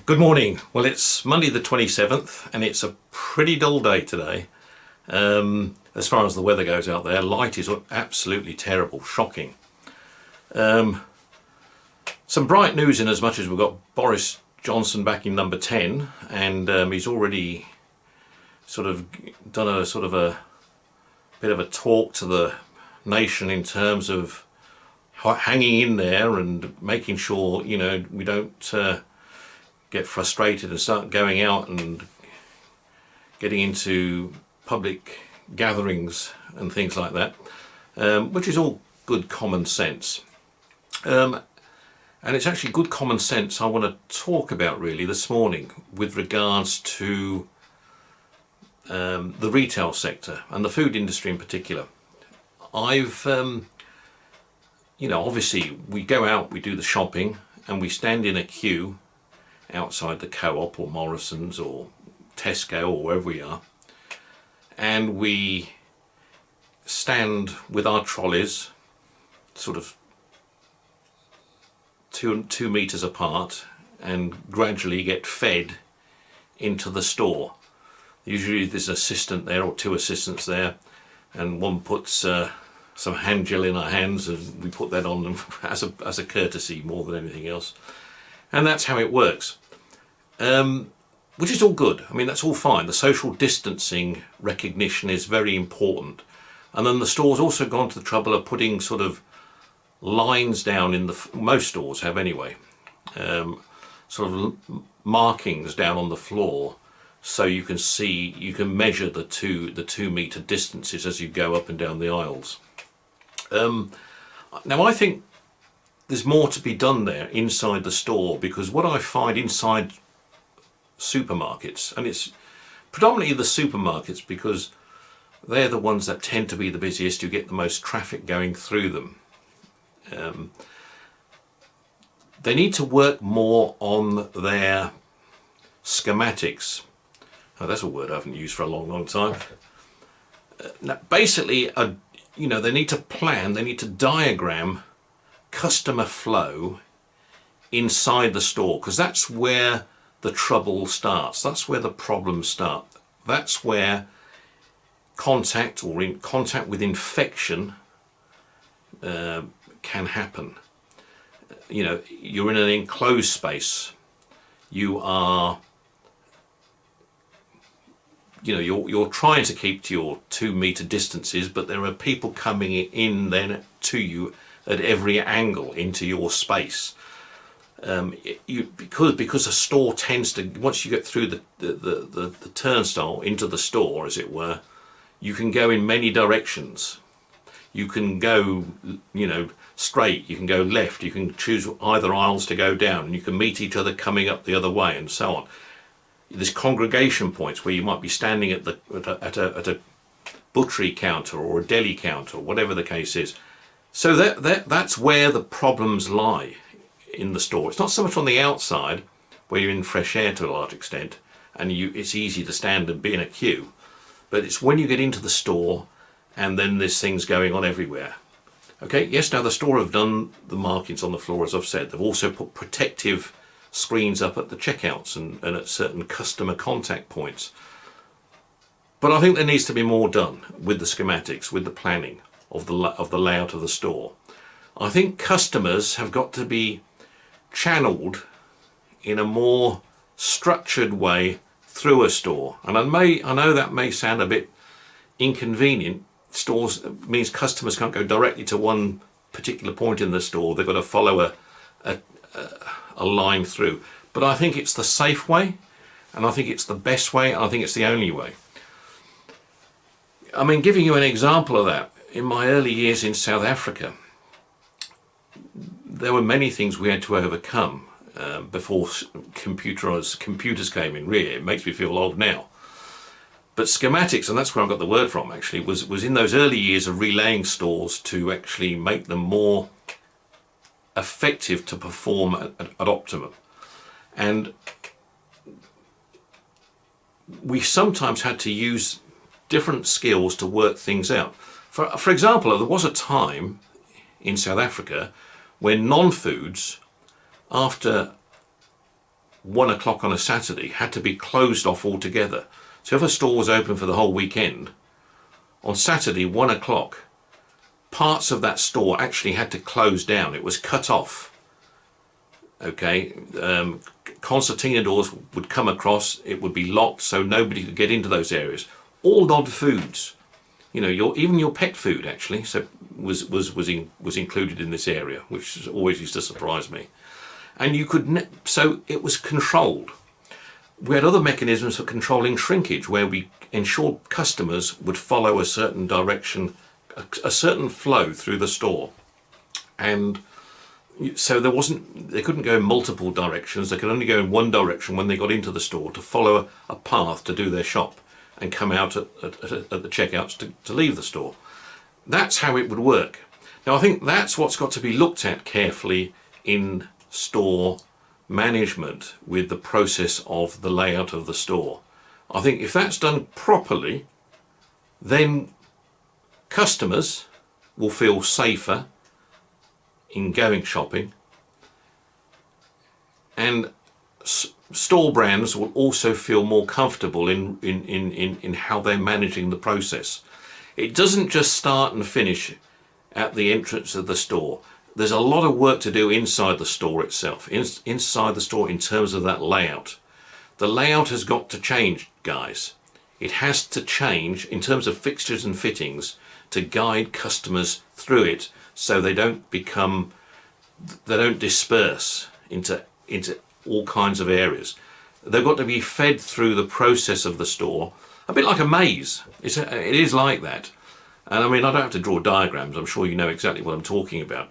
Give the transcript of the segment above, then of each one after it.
Good morning. Well, it's Monday the 27th and it's a pretty dull day today. As far as the weather goes out there, light is absolutely terrible, shocking. Some bright news in as much as we've got Boris Johnson back in number 10 and he's already sort of done a bit of a talk to the nation in terms of hanging in there and making sure, we don't get frustrated and start going out and getting into public gatherings and things like that, which is all good common sense. And it's actually good common sense I want to talk about really this morning with regards to the retail sector and the food industry in particular. I've, obviously we go out, we do the shopping and we stand in a queue outside the Co-op or Morrison's or Tesco or wherever we are, and we stand with our trolleys sort of two meters apart and gradually get fed into the store. Usually there's an assistant there or two assistants there, and one puts some hand gel in our hands and we put that on them as a courtesy more than anything else. And that's how it works, which is all good. I mean, that's all fine. The social distancing recognition is very important. And then the store's also gone to the trouble of putting sort of lines down in most stores have anyway, sort of markings down on the floor so you can measure the 2 meter distances as you go up and down the aisles. Now I think there's more to be done there inside the store, because what I find inside supermarkets, and it's predominantly the supermarkets because they're the ones that tend to be the busiest, you get the most traffic going through them. They need to work more on their schematics. Oh, that's a word I haven't used for a long time. Now, basically, they need to plan, they need to diagram customer flow inside the store, because that's where the trouble starts, that's where the problems start, that's where contact or in contact with infection can happen. You're in an enclosed space, you're trying to keep to your 2 meter distances, but there are people coming in then to you at every angle into your space. Because a store tends to, once you get through the turnstile into the store, as it were, you can go in many directions. You can go, straight, you can go left, you can choose either aisles to go down, and you can meet each other coming up the other way, and so on. There's congregation points where you might be standing at a butchery counter or a deli counter, whatever the case is. So that's where the problems lie in the store. It's not so much on the outside where you're in fresh air to a large extent and it's easy to stand and be in a queue, but it's when you get into the store and then there's things going on everywhere. Okay, yes, now the store have done the markings on the floor, as I've said. They've also put protective screens up at the checkouts and at certain customer contact points. But I think there needs to be more done with the schematics, with the planning of the layout of the store. I think customers have got to be channeled in a more structured way through a store. And I know that may sound a bit inconvenient. Stores means customers can't go directly to one particular point in the store. They've got to follow a line through. But I think it's the safe way, and I think it's the best way, and I think it's the only way. I mean, giving you an example of that, in my early years in South Africa, there were many things we had to overcome before computers came in. Really, it makes me feel old now. But schematics, and that's where I got the word from actually, was in those early years of relaying stores to actually make them more effective to perform at optimum. And we sometimes had to use different skills to work things out. For example, there was a time in South Africa when non-foods, after 1 o'clock on a Saturday had to be closed off altogether. So if a store was open for the whole weekend, on Saturday 1 o'clock, parts of that store actually had to close down. It was cut off. Okay, concertina doors would come across, it would be locked so nobody could get into those areas. All odd foods, you know, even your pet food actually was included in this area, which always used to surprise me. And you could, so it was controlled. We had other mechanisms for controlling shrinkage, where we ensured customers would follow a certain direction, a certain flow through the store. And so they couldn't go in multiple directions. They could only go in one direction when they got into the store, to follow a path to do their shop and come out at the checkouts to leave the store. That's how it would work. Now I think that's what's got to be looked at carefully in store management, with the process of the layout of the store. I think if that's done properly, then customers will feel safer in going shopping, and store brands will also feel more comfortable in how they're managing the process. It doesn't just start and finish at the entrance of the store. There's a lot of work to do inside the store itself, inside the store in terms of that layout. The layout has got to change, guys. It has to change in terms of fixtures and fittings to guide customers through it, so they don't disperse into all kinds of areas. They've got to be fed through the process of the store, a bit like a maze. It is like that. And I mean, I don't have to draw diagrams, I'm sure you know exactly what I'm talking about.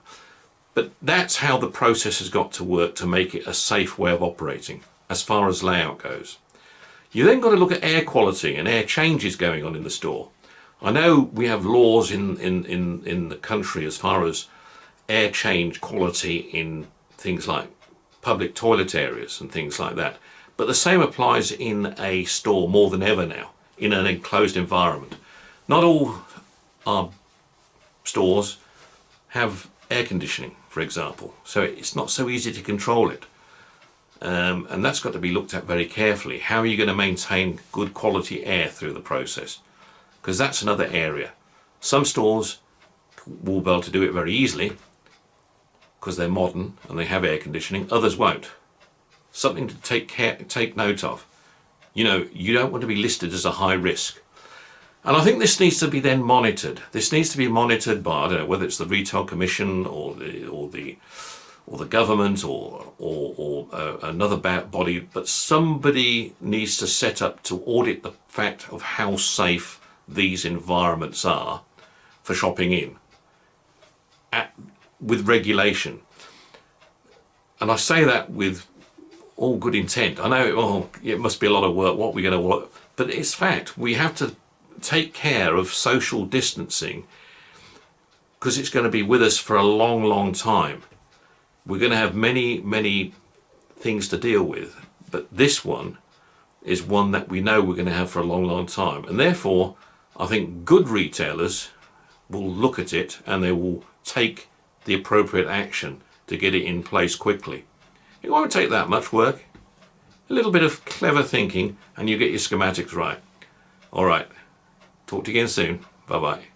But that's how the process has got to work to make it a safe way of operating, as far as layout goes. You then got to look at air quality and air changes going on in the store. I know we have laws in the country as far as air change quality in things like public toilet areas and things like that. But the same applies in a store more than ever now, in an enclosed environment. Not all our stores have air conditioning, for example, so it's not so easy to control it. And that's got to be looked at very carefully. How are you going to maintain good quality air through the process? Because that's another area. Some stores will be able to do it very easily because they're modern and they have air conditioning. Others won't. Something to take note of. You know, you don't want to be listed as a high risk. And I think this needs to be then monitored. This needs to be monitored by, I don't know, whether it's the Retail Commission or the government or another body, but somebody needs to set up to audit the fact of how safe these environments are for shopping in, with regulation. And I say that with all good intent. I know, it must be a lot of work, what we're going to work, but it's fact. We have to take care of social distancing because it's going to be with us for a long, long time. We're going to have many, many things to deal with, but this one is one that we know we're going to have for a long, long time. And therefore, I think good retailers will look at it and they will take the appropriate action to get it in place quickly. It won't take that much work. A little bit of clever thinking and you get your schematics right. All right. Talk to you again soon. Bye-bye.